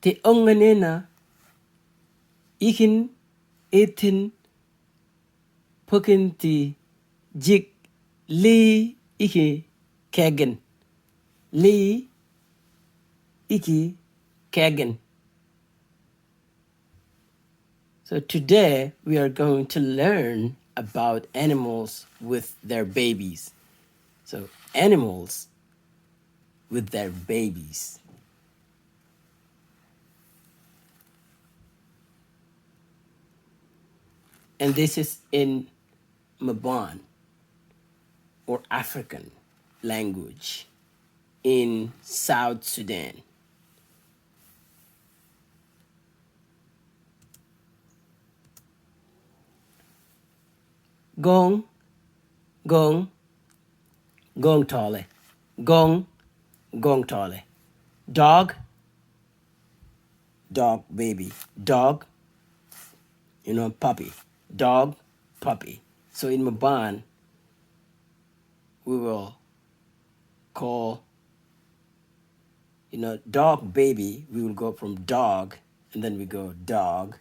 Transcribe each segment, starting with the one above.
te onganena ikin etin pokinti jik Leeyi iki kegen. Leeyi iki kegen. So today we are going to learn about animals with their babies. So animals with their babies. And this is in Maban, or African language, in South Sudan. Gong, gong, gong tale. Gong, gong tale. Dog, dog baby. Dog, puppy. Dog, puppy. So in Maban, we will call, dog baby, we will go from dog, and then we go dog,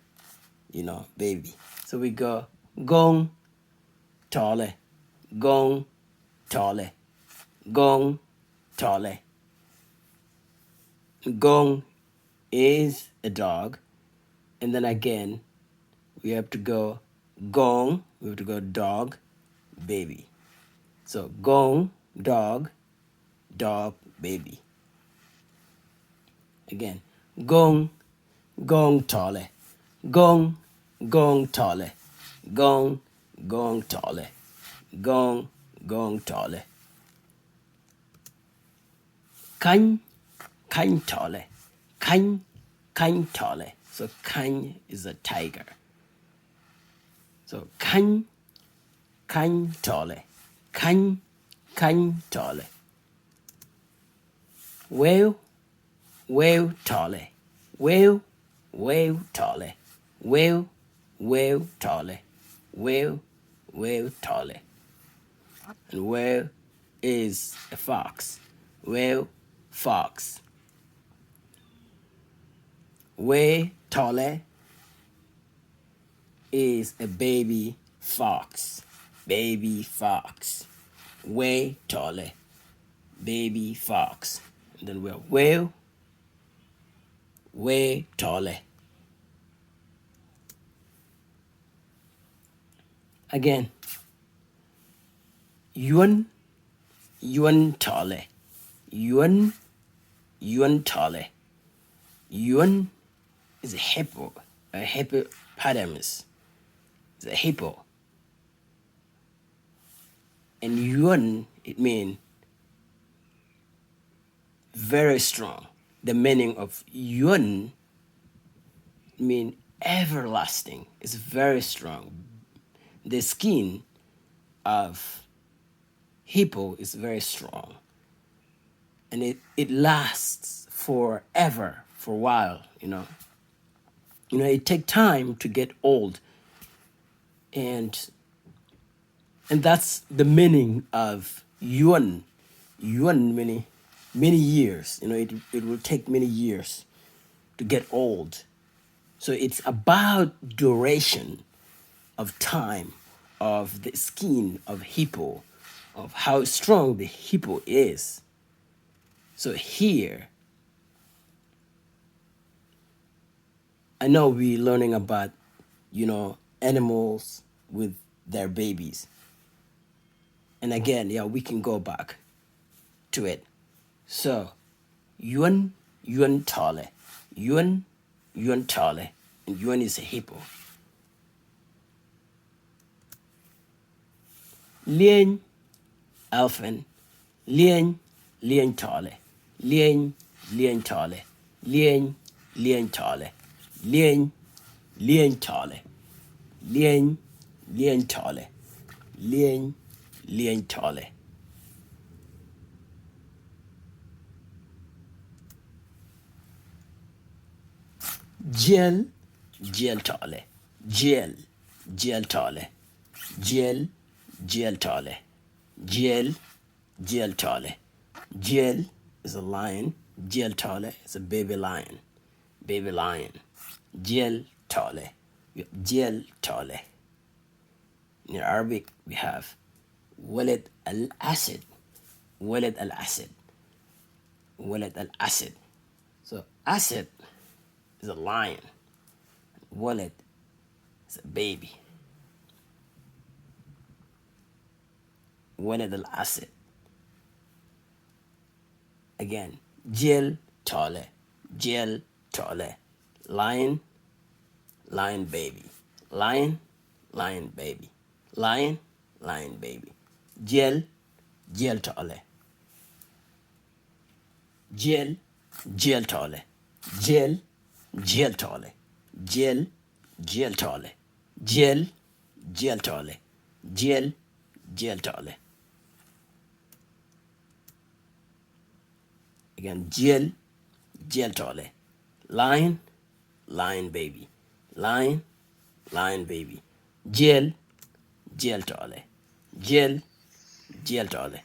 baby. So we go gong tale, gong tale, gong tale. Gong is a dog, and then again, we have to go gong, we have to go dog, baby. So gong, dog, dog, baby. Again, gong, gong tale, gong, gong tale, gong, gong tale, gong, gong tale. Kany, kany tale, kany, kany tale. So kany is a tiger. So kany, kany tale, kany, kany tale. Whale, whale tale, whale, whale tale, whale, whale tale, whale, whale tale. And whale is a fox. Whale, fox. Whale tale is a baby fox. Baby fox. Whale tale, baby fox. And then we have whale, whale tale. Again, yuan, yuan tale, yuan, yuan tale. Yuan is a hippo, a hippopotamus. It's a hippo. And yuan, it means very strong. The meaning of yuan means everlasting. It's very strong. The skin of hippo is very strong. And it lasts forever, for a while, it takes time to get old. And that's the meaning of yuan. Yuan many years. It will take many years to get old. So it's about duration of time of the skin of hippo, of how strong the hippo is. So here, I know we're learning about, animals with their babies. And again, we can go back to it. So, yuan, yuan tale, yuan, yuan tale, and yuan is a hippo. Leeyi, elephant, leeyi, leeyi tale, leeyi, leeyi tale, leeyi, leeyi tale, leeyi, leeyi tale, leeyi, leeyi tale, leeyi, leeyi tale. Jel, jel tale, jel, jel tale, jel, jel tale, jel, jel tale. Jel is a lion, jel tale is a baby lion. baby lion. Jel tale. Jel tale. In Arabic, we have Walad al-Asad. Walad al-Asad. Walad al-Asad. So Asad is a lion. Walad is a baby. Walad al-Asad. Again, Jel tale. Jel tale. Lion, lion baby. Lion, lion baby. Lion, lion baby. Jel, jel tale. Jel, jel tale. Jel, jel tale. Jel, jel tale. Jel, jel tale. Jel, jel tale. Again, jel, jel tale. Lion, lion baby. Lion, lion baby. Jel, jel tale. Jel, jel tale.